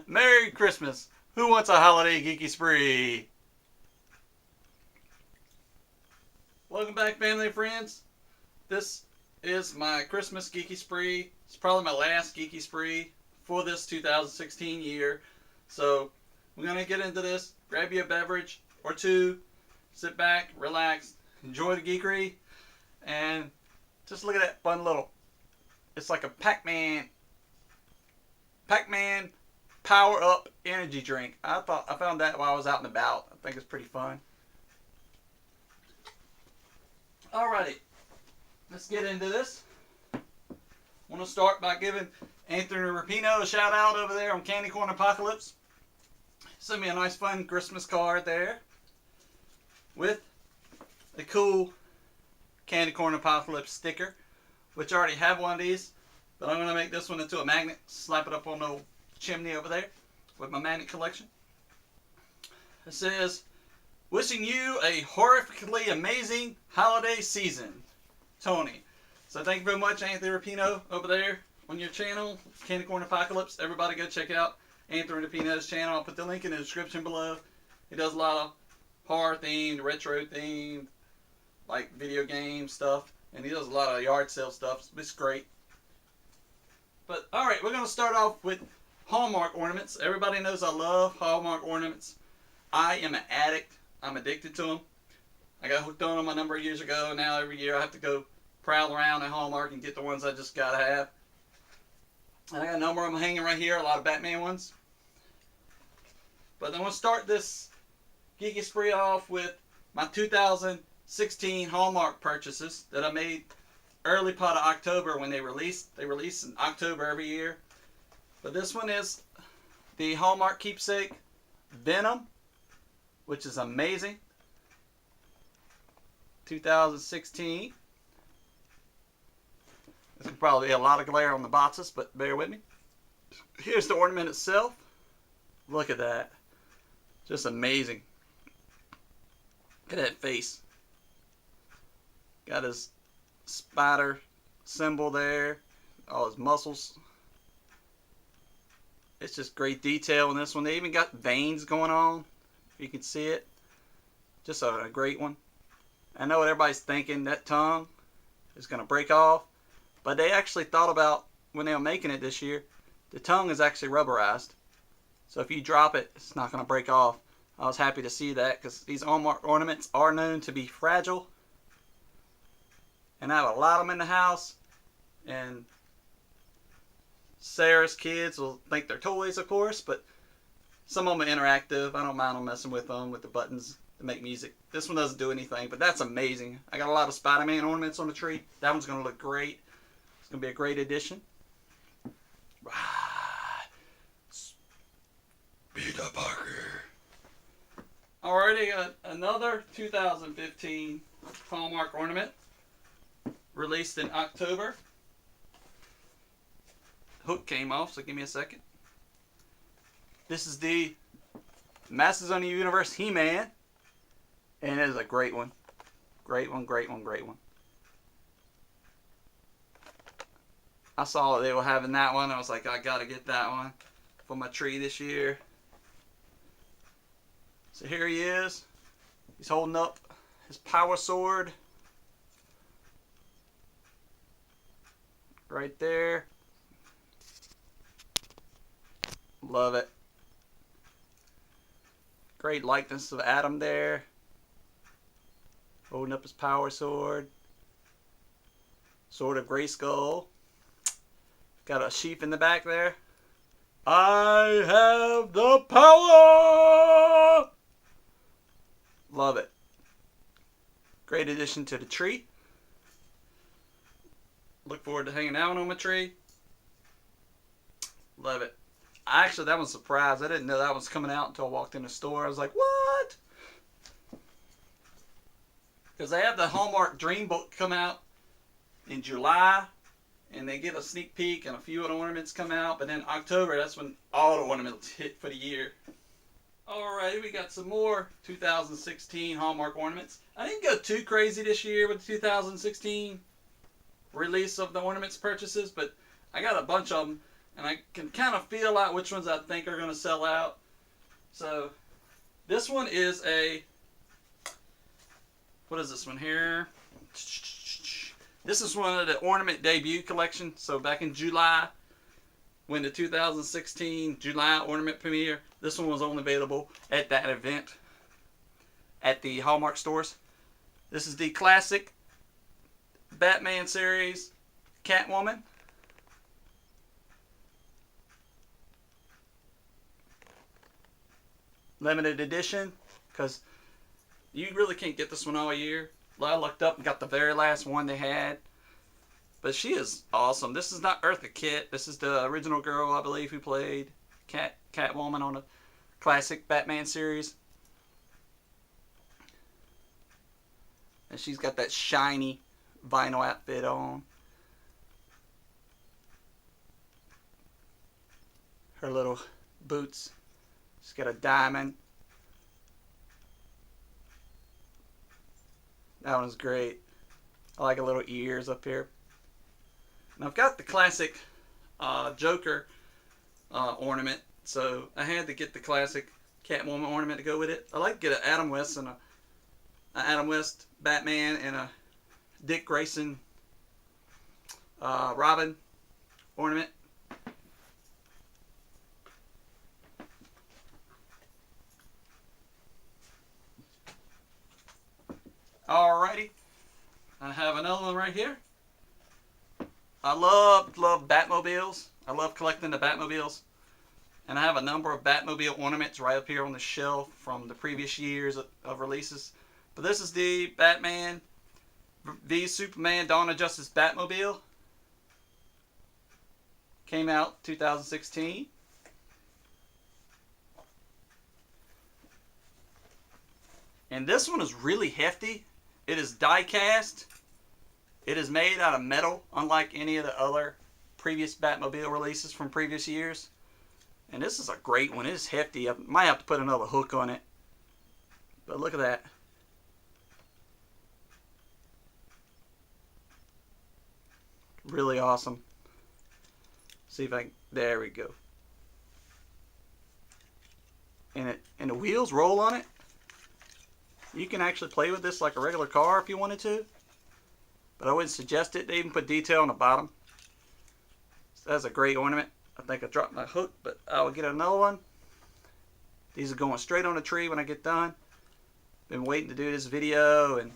Merry Christmas. Who wants a holiday geeky spree? Welcome back, family and friends. This is my Christmas geeky spree. It's probably my last geeky spree for this 2016 year. So we're going to get into this. Grab you a beverage or two. Sit back, relax, enjoy the geekery, and just look at that fun little, it's like a Pac-Man Power Up energy drink. I found that while I was out and about. I think it's pretty fun. Alrighty, let's get into this. I want to start by giving Anthony Rapino a shout out over there on Candy Corn Apocalypse. Sent me a nice fun Christmas card there with a cool Candy Corn Apocalypse sticker, which I already have one of these, but I'm going to make this one into a magnet, slap it up on the chimney over there with my magnet collection. It says, wishing you a horrifically amazing holiday season, Tony. So thank you very much, Anthony Rapino, over there on your channel, Candy Corn Apocalypse. Everybody go check out Anthony Rapino's channel. I'll put the link in the description below. He does a lot of horror themed, retro themed, like video game stuff, and he does a lot of yard sale stuff. It's great. But alright, we're going to start off with Hallmark ornaments. Everybody knows I love Hallmark ornaments. I am an addict. I'm addicted to them. I got hooked on them a number of years ago, and now every year I have to go prowl around at Hallmark and get the ones I just gotta have. And I got a number of them hanging right here, a lot of Batman ones. But I want to start this geeky spree off with my 2016 Hallmark purchases that I made early part of October when they released. They release in October every year. But this one is the Hallmark Keepsake Venom, which is amazing. 2016. This will probably be a lot of glare on the boxes, but bear with me. Here's the ornament itself. Look at that. Just amazing. Look at that face. Got his spider symbol there. All his muscles. It's just great detail in this one. They even got veins going on. If you can see it. Just a great one. I know what everybody's thinking. That tongue is going to break off. But they actually thought about, when they were making it this year, the tongue is actually rubberized. So if you drop it, it's not going to break off. I was happy to see that because these Hallmark ornaments are known to be fragile. And I have a lot of them in the house. And Sarah's kids will think they're toys, of course, but some of them are interactive. I don't mind them messing with them with the buttons to make music. This one doesn't do anything, but that's amazing. I got a lot of Spider-Man ornaments on the tree. That one's going to look great. It's going to be a great addition. Peter Parker. Alrighty, another 2015 Hallmark ornament released in October. Hook came off, so give me a second. This is the Masters of the Universe He-Man, and it is a great one. Great one, great one, great one. I saw that they were having that one. I was like, I gotta get that one for my tree this year. So here he is. He's holding up his power sword. Right there. Love it. Great likeness of Adam there. Holding up his power sword. Sword of Grayskull. Got a sheep in the back there. I have the power! Love it. Great addition to the tree. Look forward to hanging out on my tree. Love it. Actually, that was a surprise. I didn't know that was coming out until I walked in the store. I was like, what? Because they have the Hallmark Dream Book come out in July. And they get a sneak peek and a few of the ornaments come out. But then October, that's when all the ornaments hit for the year. Alright, we got some more 2016 Hallmark ornaments. I didn't go too crazy this year with the 2016 release of the ornaments purchases, but I got a bunch of them and I can kind of feel out which ones I think are going to sell out. So this one is a, what is this one here? This is one of the ornament debut collection. So back in July, when the 2016 July ornament premiere, this one was only available at that event at the Hallmark stores. This is the classic Batman series Catwoman. Limited edition, because you really can't get this one all year. I looked up and got the very last one they had. But she is awesome. This is not Eartha Kitt. This is the original girl, I believe, who played Catwoman on the classic Batman series. And she's got that shiny vinyl outfit on. Her little boots. She's got a diamond. That one's great. I like her little ears up here. And I've got the classic Joker ornament, so I had to get the classic Catwoman ornament to go with it. I like to get an Adam West and an Adam West Batman and a Dick Grayson Robin ornament. Alrighty, I have another one right here. I love Batmobiles. I love collecting the Batmobiles. And I have a number of Batmobile ornaments right up here on the shelf from the previous years of releases. But this is the Batman v Superman Dawn of Justice Batmobile. Came out 2016. And this one is really hefty. It is die cast. It is made out of metal, unlike any of the other previous Batmobile releases from previous years. And this is a great one. It is hefty. I might have to put another hook on it. But look at that. Really awesome. See if I can, there we go. And the wheels roll on it. You can actually play with this like a regular car if you wanted to. But I wouldn't suggest it. They even put detail on the bottom. So that's a great ornament. I think I dropped my hook, but I will get another one. These are going straight on the tree when I get done. Been waiting to do this video and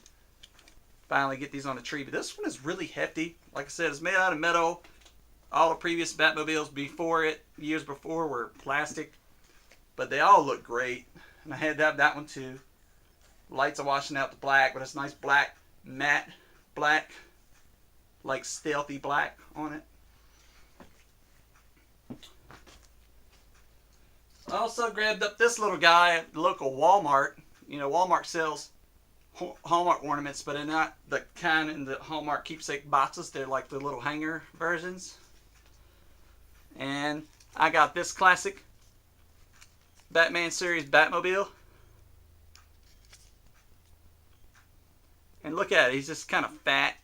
finally get these on the tree. But this one is really hefty. Like I said, it's made out of metal. All the previous Batmobiles before it, years before, were plastic. But they all look great. And I had to have that one too. Lights are washing out the black, but it's nice black, matte black, like stealthy black on it. I also grabbed up this little guy at the local Walmart. You know, Walmart sells Hallmark ornaments, but they're not the kind in the Hallmark keepsake boxes. They're like the little hanger versions. And I got this classic Batman series Batmobile. And look at it, he's just kind of fat.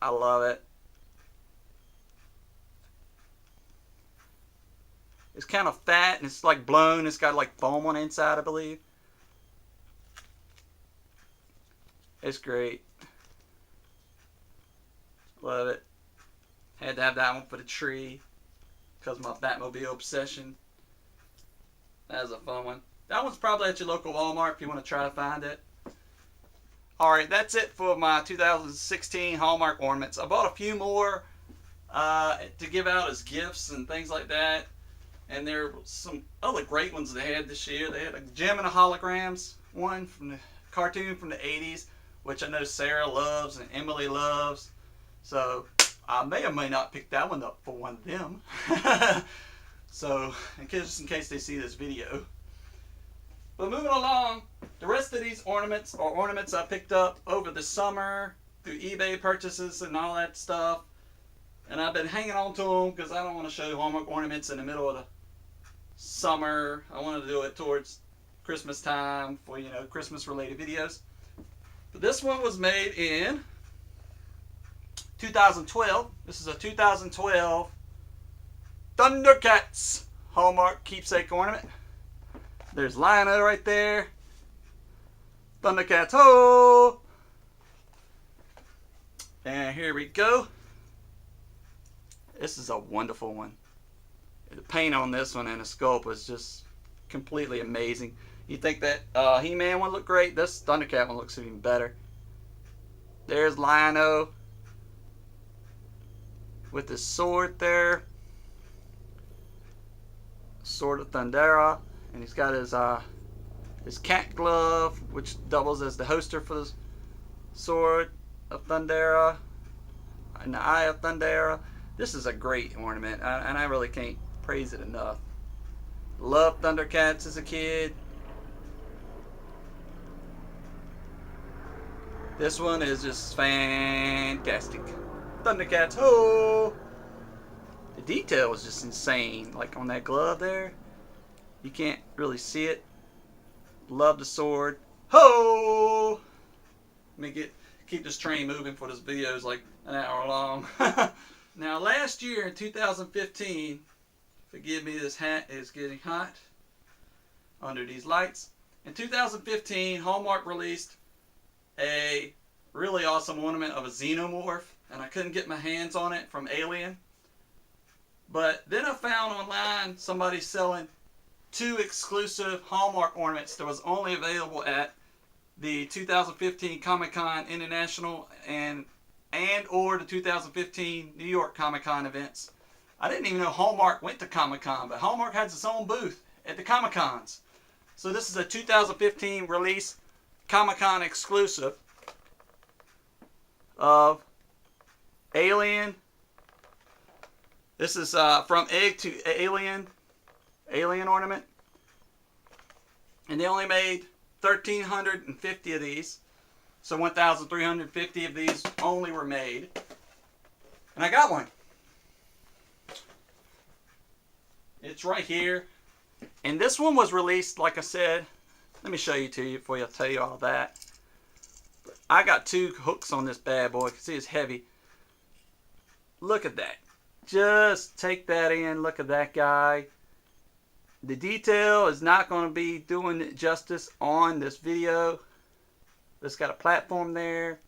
I love it. It's kind of fat and it's like blown. It's got like foam on the inside, I believe. It's great. Love it. Had to have that one for the tree because of my Batmobile obsession. That was a fun one. That one's probably at your local Walmart if you want to try to find it. Alright, that's it for my 2016 Hallmark ornaments. I bought a few more to give out as gifts and things like that. And there were some other great ones they had this year. They had a Gem and a Holograms one from the cartoon from the 80s, which I know Sarah loves and Emily loves. So I may or may not pick that one up for one of them. So just in case they see this video. But moving along, the rest of these ornaments are ornaments I picked up over the summer through eBay purchases and all that stuff. And I've been hanging on to them because I don't want to show Hallmark ornaments in the middle of the summer. I want to do it towards Christmas time for, you know, Christmas related videos. But this one was made in 2012. This is a 2012 Thundercats Hallmark Keepsake Ornament. There's LOIN-O right there. Thundercats, ho! And here we go. This is a wonderful one. The paint on this one and the sculpt was just completely amazing. You think that He-Man one looked great? This Thundercat one looks even better. There's LOIN-O with his sword there. Sword of Thundera. And he's got his cat glove, which doubles as the holster for the sword of Thundera. And the eye of Thundera. This is a great ornament, and I really can't praise it enough. Loved Thundercats as a kid. This one is just fantastic. Thundercats, ho! The detail is just insane. Like on that glove there, you can't really see it. Love the sword, ho! Let me keep this train moving for this video is like an hour long. Now last year in 2015, forgive me, this hat is getting hot under these lights. In 2015, Hallmark released a really awesome ornament of a xenomorph, and I couldn't get my hands on it from Alien. But then I found online somebody selling 2 exclusive Hallmark ornaments that was only available at the 2015 Comic-Con International and or the 2015 New York Comic-Con events. I didn't even know Hallmark went to Comic-Con, but Hallmark has its own booth at the Comic-Cons. So this is a 2015 release Comic-Con exclusive of Alien. This is from Egg to Alien ornament. And they only made 1,350 of these. So 1,350 of these only were made. And I got one. It's right here. And this one was released, like I said, let me show you to you before I tell you all that. I got 2 hooks on this bad boy. You can see it's heavy. Look at that. Just take that in. Look at that guy. The detail is not going to be doing it justice on this video. It's got a platform there.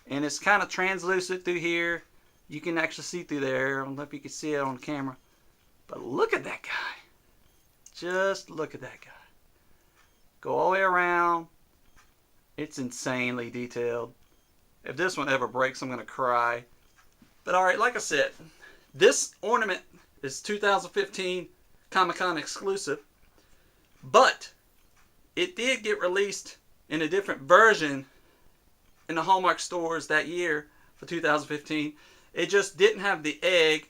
And it's kind of translucent through here. You can actually see through there. I don't know if you can see it on camera. But look at that guy. Just look at that guy. Go all the way around. It's insanely detailed. If this one ever breaks, I'm going to cry. But alright, like I said, this ornament is 2015 Comic-Con exclusive. But it did get released in a different version in the Hallmark stores that year for 2015. It just didn't have the egg.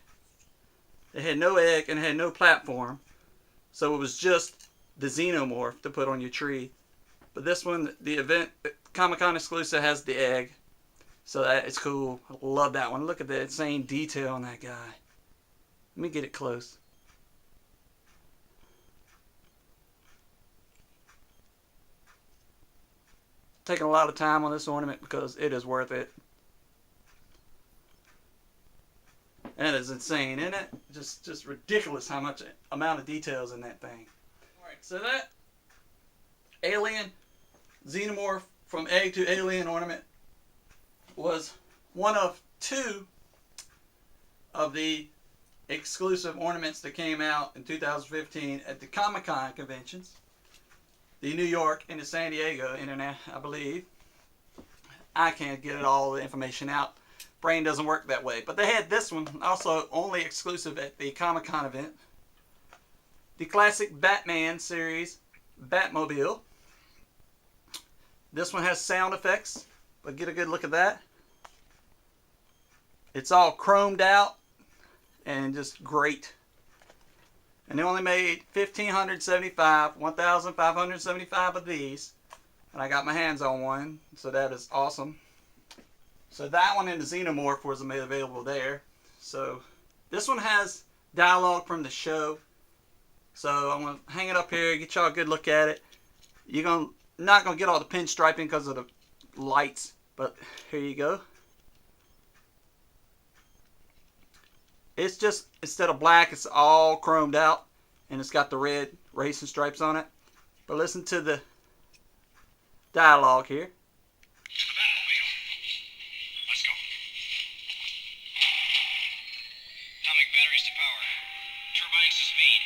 It had no egg and it had no platform. So it was just the xenomorph to put on your tree. But this one, the event Comic-Con exclusive, has the egg. So that is cool. I love that one. Look at the insane detail on that guy. Let me get it close. Taking a lot of time on this ornament because it is worth it. That is insane, isn't it? Just ridiculous how much amount of details in that thing. Alright, so that Alien Xenomorph from Egg to Alien ornament was one of 2 of the exclusive ornaments that came out in 2015 at the Comic-Con conventions. The New York and the San Diego internet, I believe. I can't get it all the information out. Brain doesn't work that way. But they had this one also only exclusive at the Comic-Con event. The classic Batman series Batmobile. This one has sound effects, but get a good look at that. It's all chromed out and just great. And they only made 1,575 of these. And I got my hands on one, so that is awesome. So that one and the Xenomorph was made available there. So this one has dialogue from the show. So I'm going to hang it up here, get y'all a good look at it. You're not going to get all the pinstriping because of the lights, but here you go. It's just, instead of black, it's all chromed out. And it's got the red racing stripes on it. But listen to the dialogue here. Let's go. Atomic batteries to power. Turbines to speed.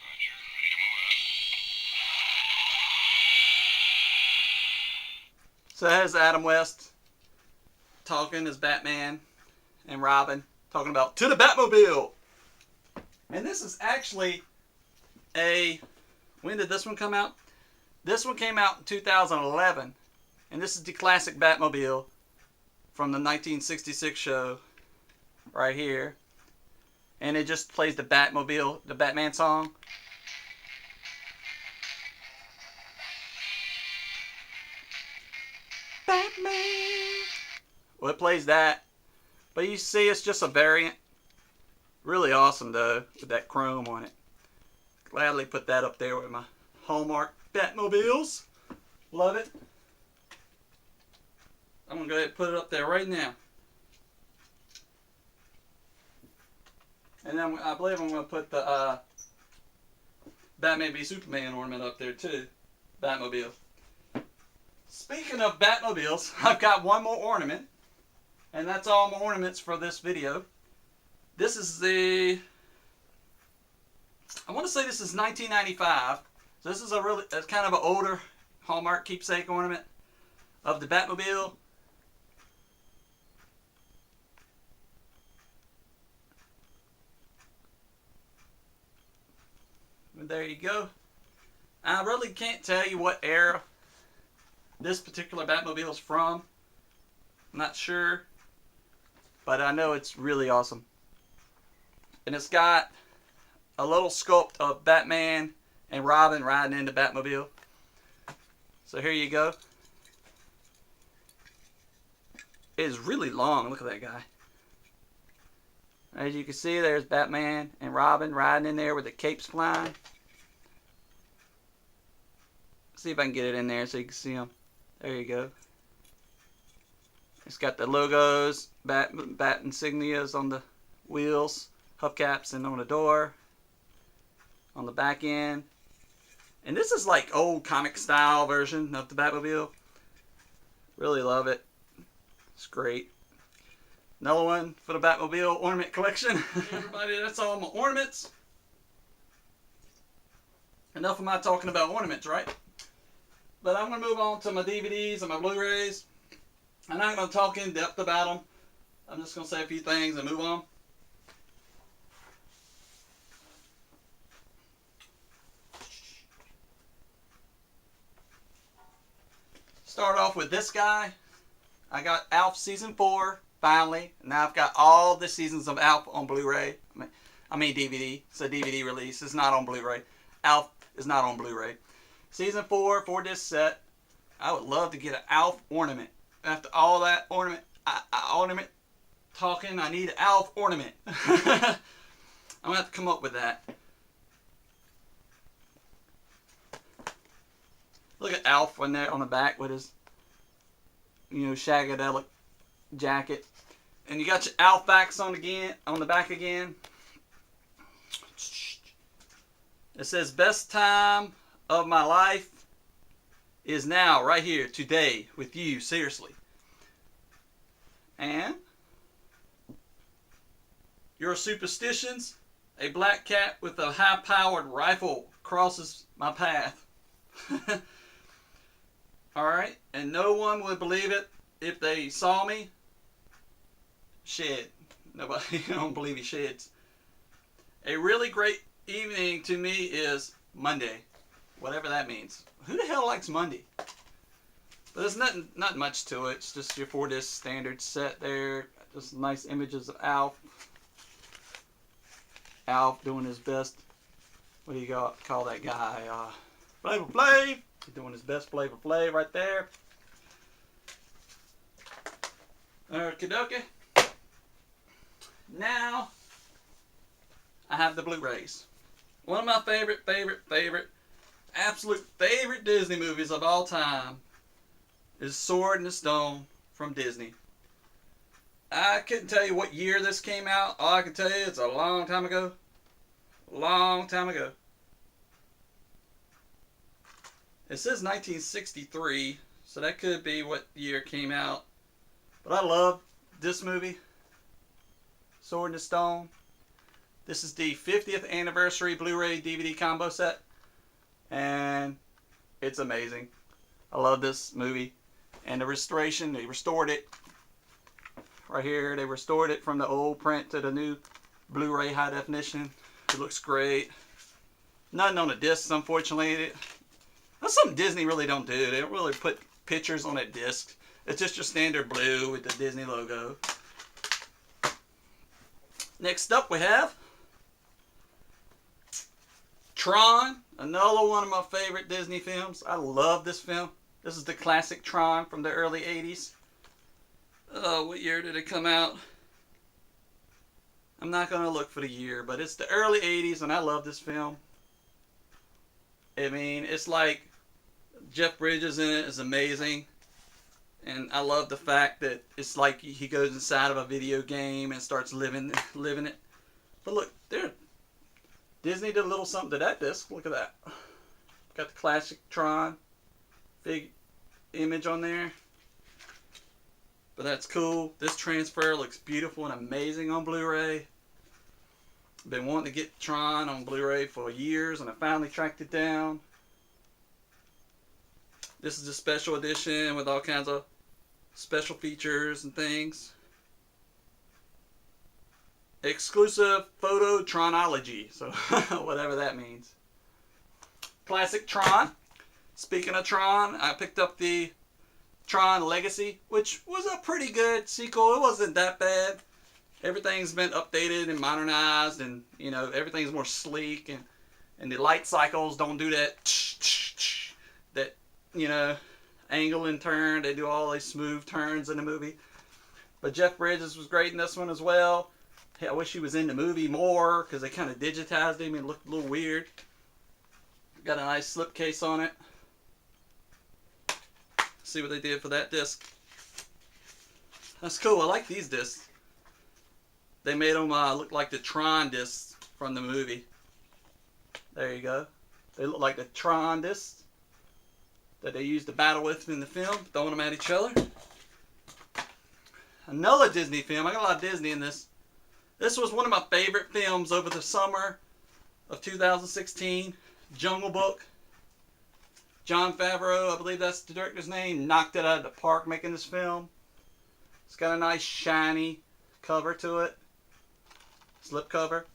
Roger. Ready to move out. So there's Adam West talking as Batman and Robin talking about to the Batmobile. And this is actually when did this one come out? This one came out in 2011. And this is the classic Batmobile from the 1966 show right here. And it just plays the Batmobile, the Batman song. Batman! Well, it plays that. But you see, it's just a variant. Really awesome, though, with that chrome on it. Gladly put that up there with my Hallmark Batmobiles. Love it. I'm going to go ahead and put it up there right now. And then I believe I'm going to put the Batman v Superman ornament up there, too. Batmobile. Speaking of Batmobiles, I've got one more ornament. And that's all my ornaments for this video. This is I want to say this is 1995. So this is it's kind of an older Hallmark keepsake ornament of the Batmobile. And there you go. I really can't tell you what era this particular Batmobile is from. I'm not sure. But I know it's really awesome. And it's got a little sculpt of Batman and Robin riding in the Batmobile. So here you go. It is really long. Look at that guy. As you can see, there's Batman and Robin riding in there with the capes flying. See if I can get it in there so you can see them. There you go. It's got the logos, bat insignias on the wheels, hubcaps, and on the door, on the back end. And this is like old comic style version of the Batmobile. Really love it. It's great. Another one for the Batmobile ornament collection. Everybody, that's all my ornaments. Enough of my talking about ornaments, right? But I'm going to move on to my DVDs and my Blu-rays. I'm not going to talk in depth about them. I'm just going to say a few things and move on. Start off with this guy. I got Alf Season 4, finally. Now I've got all the seasons of Alf on Blu-ray. I mean DVD. It's a DVD release. It's not on Blu-ray. Alf is not on Blu-ray. Season 4, 4-disc set. I would love to get an Alf ornament. After all that ornament talking, I need an Alf ornament. I'm going to have to come up with that. Look at Alf on there on the back with his, shagadelic jacket. And you got your Alf facts on the back again. It says, best time of my life is now, right here, today, with you, seriously. And your superstitions, a black cat with a high-powered rifle crosses my path. Alright, and no one would believe it if they saw me shed. Nobody, I don't believe he sheds. A really great evening to me is Monday. Whatever that means. Who the hell likes Monday? But there's not much to it. It's just your 4-disc standard set there. Just nice images of Alf. Alf doing his best. What do you call that guy? Flavor Flav. He's doing his best Flavor Flav right there. Okie dokie. Now, I have the Blu-rays. One of my favorite, absolute favorite Disney movies of all time is Sword in the Stone from Disney. I couldn't tell you what year this came out. All I can tell you, it's a long time ago. Long time ago. It says 1963, so that could be what year it came out. But I love this movie, Sword in the Stone. This is the 50th anniversary Blu-ray DVD combo set, and it's amazing. I love this movie. And the restoration, they restored it. Right here, they restored it from the old print to the new Blu-ray high definition. It looks great. Nothing on the discs, unfortunately. That's something Disney really don't do. They don't really put pictures on a disc. It's just your standard blue with the Disney logo. Next up we have Tron, another one of my favorite Disney films. I love this film. This is the classic Tron from the early 80s. Oh, what year did it come out? I'm not going to look for the year, but it's the early 80s, and I love this film. I mean, it's like Jeff Bridges in it is amazing. And I love the fact that it's like he goes inside of a video game and starts living it. But look, there, Disney did a little something to that disc. Look at that. Got the classic Tron, big image on there. But that's cool. This transfer looks beautiful and amazing on Blu-ray. Been wanting to get Tron on Blu-ray for years, and I finally tracked it down. This is a special edition with all kinds of special features and things. Exclusive photo Tronology, so whatever that means. Classic Tron. Speaking of Tron, I picked up the Tron Legacy, which was a pretty good sequel. It wasn't that bad. Everything's been updated and modernized, and you know, everything's more sleek, and the light cycles don't do that you know, angle and turn. They do all these smooth turns in the movie. But Jeff Bridges was great in this one as well. Hey, I wish he was in the movie more, because they kind of digitized him and looked a little weird. Got a nice slipcase on it. See what they did for that disc. That's cool. I like these discs. They made them look like the Tron discs from the movie. There you go. They look like the Tron discs that they used to battle with in the film, throwing them at each other. Another Disney film. I got a lot of Disney in this. This was one of my favorite films over the summer of 2016. Jungle Book. Jon Favreau, I believe that's the director's name, knocked it out of the park making this film. It's got a nice shiny cover to it. Slip cover.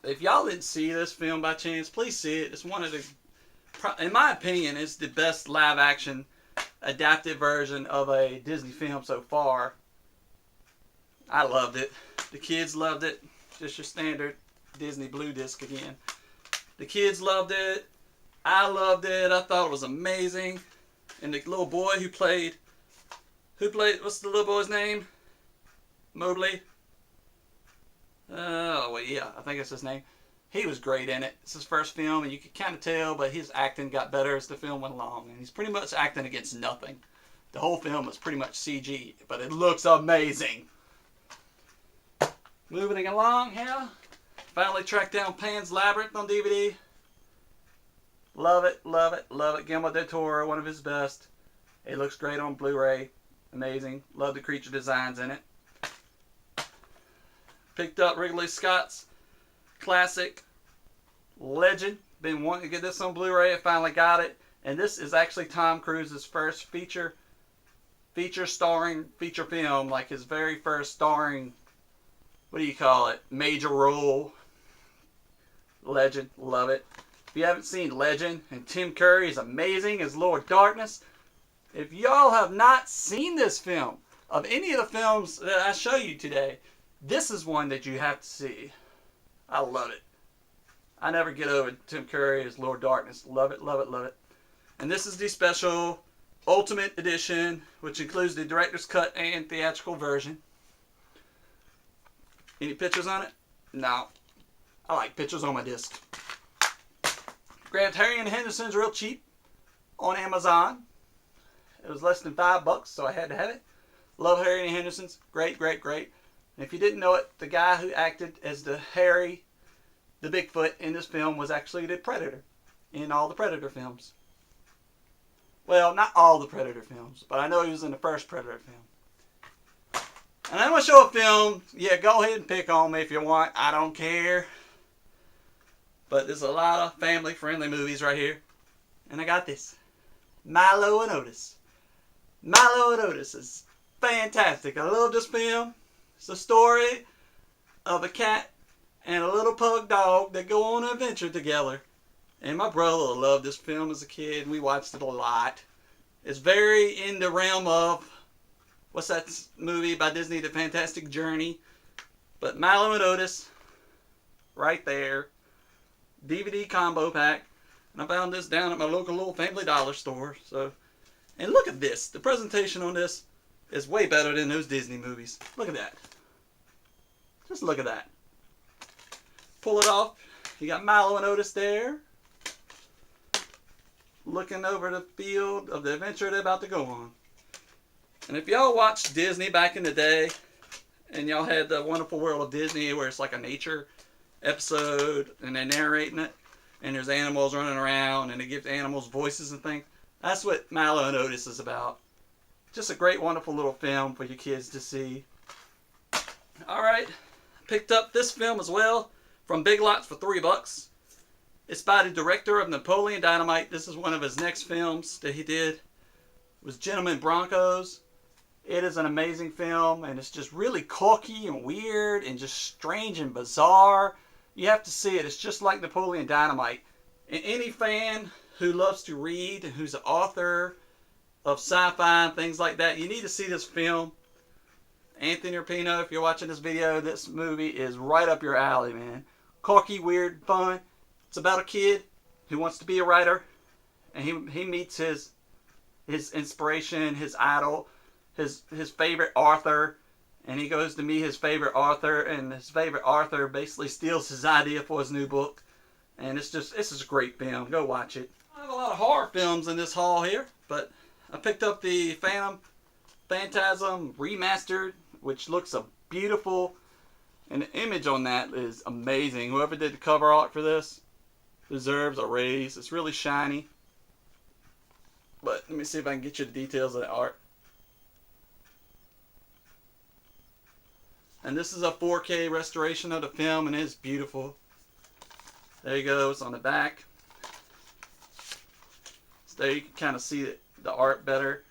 If y'all didn't see this film by chance, please see it. It's one of the, in my opinion, it's the best live action adapted version of a Disney film so far. I loved it. The kids loved it. Just your standard Disney Blue disc again. The kids loved it. I loved it. I thought it was amazing. And the little boy who played, what's the little boy's name? Mobley. Oh, well, yeah, I think that's his name. He was great in it. It's his first film, and you could kind of tell, but his acting got better as the film went along. And he's pretty much acting against nothing. The whole film is pretty much CG, but it looks amazing. Moving along here. Finally tracked down Pan's Labyrinth on DVD. Love it, love it, love it. Guillermo del Toro, one of his best. It looks great on Blu-ray. Amazing. Love the creature designs in it. Picked up Ridley Scott's classic Legend. Been wanting to get this on Blu-ray. I finally got it. And this is actually Tom Cruise's first feature starring feature film. Like his very first starring, what do you call it, major role. Legend. Love it. If you haven't seen Legend, and Tim Curry is amazing as Lord Darkness. If y'all have not seen this film, of any of the films that I show you today, this is one that you have to see. I love it. I never get over Tim Curry as Lord Darkness. Love it, love it, love it. And this is the special Ultimate Edition, which includes the director's cut and theatrical version. Any pictures on it? No. I like pictures on my disc. Grabbed Harry and Henderson's real cheap on Amazon. It was less than $5, so I had to have it. Love Harry and Henderson's. Great, great, great. And if you didn't know it, the guy who acted as the Harry, the Bigfoot in this film was actually the Predator in all the Predator films. Well, not all the Predator films, but I know he was in the first Predator film. And I'm going to show a film. Yeah, go ahead and pick on me if you want. I don't care. But there's a lot of family-friendly movies right here. And I got this. Milo and Otis. Milo and Otis is fantastic. I love this film. It's the story of a cat and a little pug dog that go on an adventure together. And my brother loved this film as a kid, and we watched it a lot. It's very in the realm of, what's that movie by Disney, The Fantastic Journey? But Milo and Otis, right there. DVD combo pack. And I found this down at my local little Family Dollar store. So, and look at this. The presentation on this is way better than those Disney movies. Look at that. Just look at that. Pull it off. You got Milo and Otis there, looking over the field of the adventure they're about to go on. And if y'all watched Disney back in the day, and y'all had the Wonderful World of Disney where it's like a nature episode and they're narrating it, and there's animals running around and it gives animals voices and things, that's what Milo and Otis is about. Just a great, wonderful little film for your kids to see. Alright, picked up this film as well from Big Lots for $3. It's by the director of Napoleon Dynamite. This is one of his next films that he did. It was Gentlemen Broncos. It is an amazing film, and it's just really corky and weird and just strange and bizarre. You have to see it. It's just like Napoleon Dynamite. And any fan who loves to read and who's an author of sci-fi and things like that, you need to see this film. Anthony Rapino, if you're watching this video, this movie is right up your alley, man. Corky, weird, fun. It's about a kid who wants to be a writer, and he meets his inspiration, his idol, his favorite author, and he goes to meet his favorite author, and his favorite author basically steals his idea for his new book. And this is a great film. Go watch it. I have a lot of horror films in this haul here, but I picked up the Phantasm Remastered, which looks beautiful, and the image on that is amazing. Whoever did the cover art for this deserves a raise. It's really shiny. But let me see if I can get you the details of the art. And this is a 4K restoration of the film, and it's beautiful. There you go. It's on the back. So there you can kind of see the art better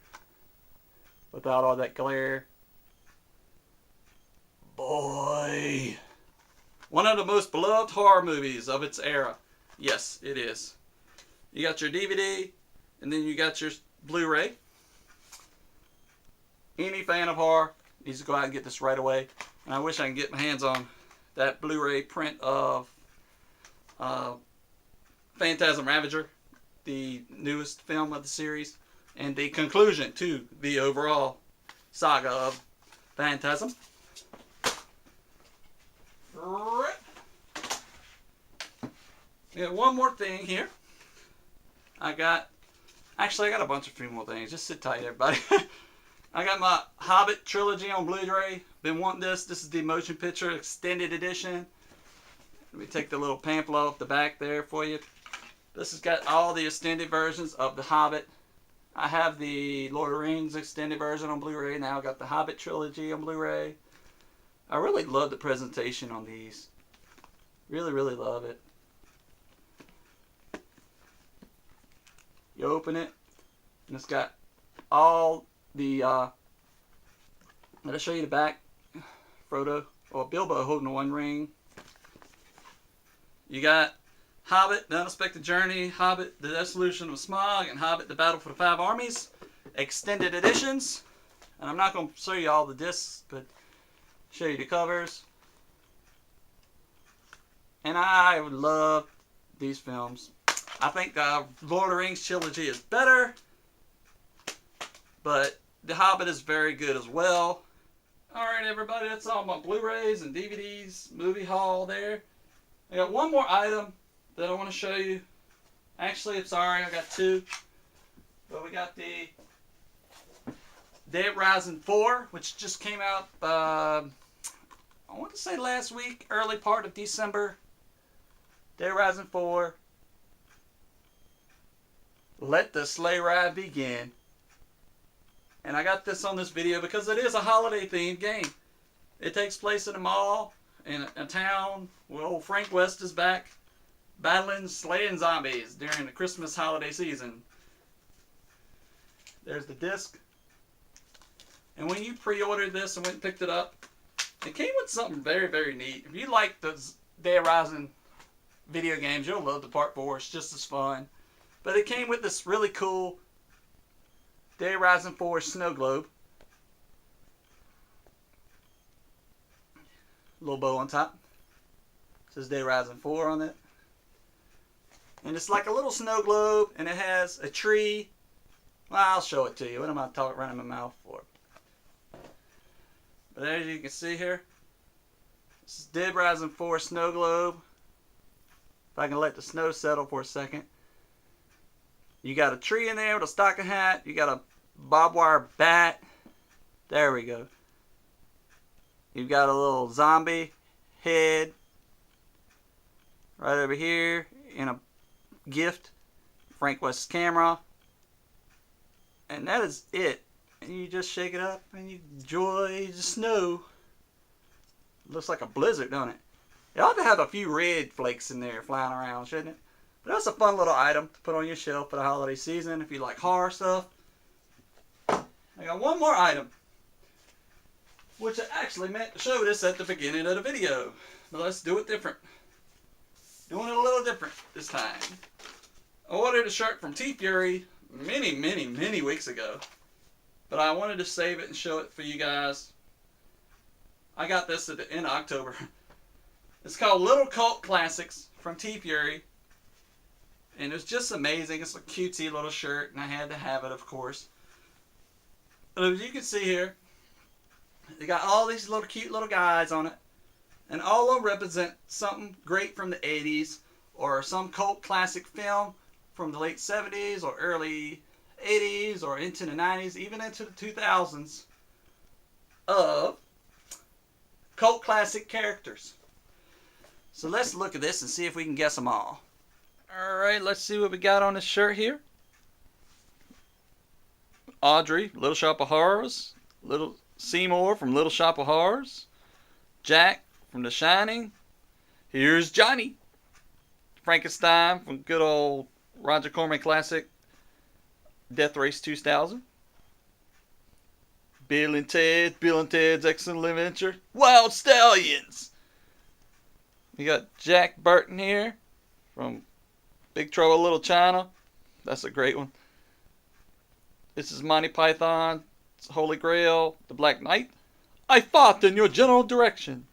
without all that glare. Boy. One of the most beloved horror movies of its era. Yes, it is. You got your DVD, and then you got your Blu-ray. Any fan of horror needs to go out and get this right away. And I wish I can get my hands on that Blu-ray print of Phantasm Ravager, the newest film of the series, and the conclusion to the overall saga of Phantasm. Yeah, one more thing here. I got a bunch of few more things. Just sit tight, everybody. I got my Hobbit trilogy on Blu-ray. Been wanting this. This is the motion picture extended edition. Let me take the little pamphlet off the back there for you. This has got all the extended versions of The Hobbit. I have the Lord of the Rings extended version on Blu-ray. Now I got the Hobbit trilogy on Blu-ray. I really love the presentation on these. Really, really love it. You open it, and it's got all the, let's show you the back. Frodo, or Bilbo holding the One Ring. You got Hobbit, The Unexpected Journey, Hobbit, The Dissolution of Smaug, and Hobbit, The Battle for the Five Armies. Extended editions. And I'm not going to show you all the discs, but show you the covers. And I love these films. I think the Lord of the Rings trilogy is better, but The Hobbit is very good as well. Alright everybody, that's all my Blu-rays and DVDs, movie haul there. I got one more item that I want to show you. Actually, I'm sorry, I got two. But we got the Dead Rising 4, which just came out, I want to say last week, early part of December. Dead Rising 4. Let the sleigh ride begin. And I got this on this video because it is a holiday themed game. It takes place in a mall, in a town where old Frank West is back, battling, slaying zombies during the Christmas holiday season. There's the disc. And when you pre-ordered this and went and picked it up, it came with something very, very neat. If you like the Dead Rising video games, you'll love the Part 4. It's just as fun. But it came with this really cool Dead Rising 4 snow globe. Little bow on top. It says Dead Rising 4 on it. And it's like a little snow globe, and it has a tree. Well, I'll show it to you. What am I running my mouth for? But as you can see here, this is Dead Rising 4 snow globe. If I can let the snow settle for a second. You got a tree in there with a stocking hat. You got a barbed wire bat. There we go. You've got a little zombie head right over here in a gift. Frank West's camera. And that is it. And you just shake it up and you enjoy the snow. Looks like a blizzard, don't it? It ought to have a few red flakes in there flying around, shouldn't it? But that's a fun little item to put on your shelf for the holiday season if you like horror stuff. I got one more item, which I actually meant to show this at the beginning of the video. But let's do it different. Doing it a little different this time. I ordered a shirt from T-Fury many weeks ago. But I wanted to save it and show it for you guys. I got this at the end of October. It's called Little Cult Classics from T-Fury. And it's just amazing. It's a cutesy little shirt, and I had to have it, of course. But as you can see here, they got all these little cute little guys on it. And all of them represent something great from the 80s, or some cult classic film from the late 70s or early 80s or into the 90s, even into the 2000s, of cult classic characters. So let's look at this and see if we can guess them all. Alright, let's see what we got on this shirt here. Audrey, Little Shop of Horrors. Little Seymour from Little Shop of Horrors. Jack from The Shining. Here's Johnny. Frankenstein from good old Roger Corman classic Death Race 2000. Bill and Ted's Excellent Adventure. Wild Stallions. We got Jack Burton here from Big Trouble in Little China. That's a great one. This is Monty Python, Holy Grail, The Black Knight. I fought in your general direction.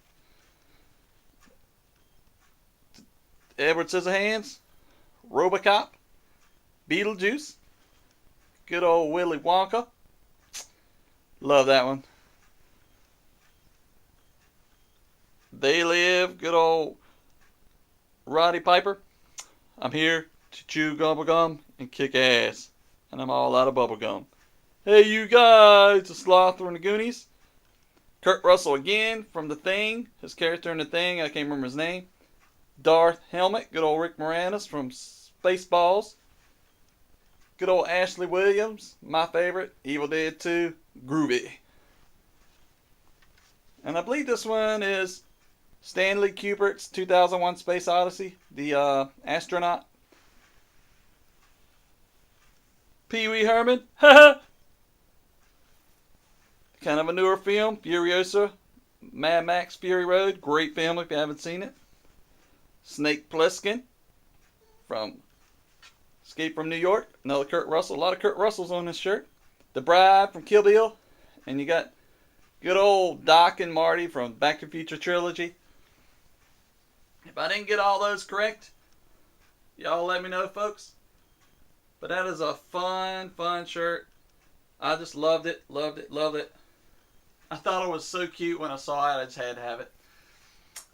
Edward Scissorhands, Robocop, Beetlejuice, good old Willy Wonka. Love that one. They Live, good old Roddy Piper. I'm here to chew bubblegum and kick ass. And I'm all out of bubblegum. Hey you guys, the Sloth from the Goonies. Kurt Russell again from The Thing. His character in The Thing, I can't remember his name. Darth Helmet, good old Rick Moranis from Spaceballs. Good old Ashley Williams, my favorite, Evil Dead 2, Groovy. And I believe this one is Stanley Kubrick's 2001 Space Odyssey, the astronaut. Pee Wee Herman, haha! Kind of a newer film, Furiosa, Mad Max Fury Road, great film if you haven't seen it. Snake Plissken from Escape from New York, another Kurt Russell, a lot of Kurt Russells on this shirt. The Bride from Kill Bill, and you got good old Doc and Marty from Back to the Future trilogy. If I didn't get all those correct, y'all let me know, folks. But that is a fun shirt. I just loved it. I thought it was so cute when I saw it. I just had to have it.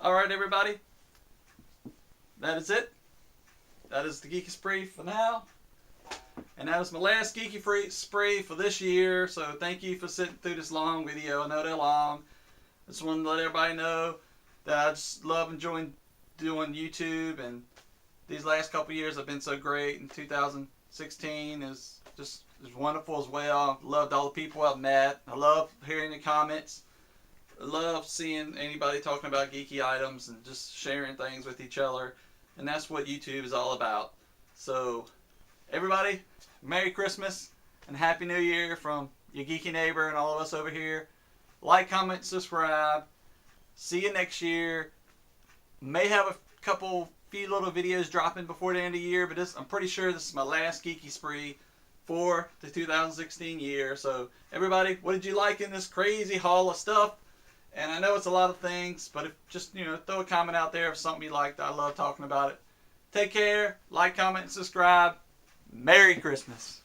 Alright, everybody. That is it. That is the Geeky Spree for now. And that was my last geeky spree for this year. So thank you for sitting through this long video. I know they're long. I just wanted to let everybody know that I just love enjoying doing YouTube, and these last couple years have been so great. And 2016 is wonderful as well. Loved all the people I've met. I love hearing the comments. I love seeing anybody talking about geeky items and just sharing things with each other. And that's what YouTube is all about. So everybody, Merry Christmas and Happy New Year from your geeky neighbor and all of us over here. Like, comment, subscribe. See you next year. May have a few little videos dropping before the end of the year, but I'm pretty sure this is my last geeky spree for the 2016 year. So everybody, what did you like in this crazy haul of stuff? And I know it's a lot of things, but if just, throw a comment out there of something you liked. I love talking about it. Take care, like, comment, and subscribe. Merry Christmas.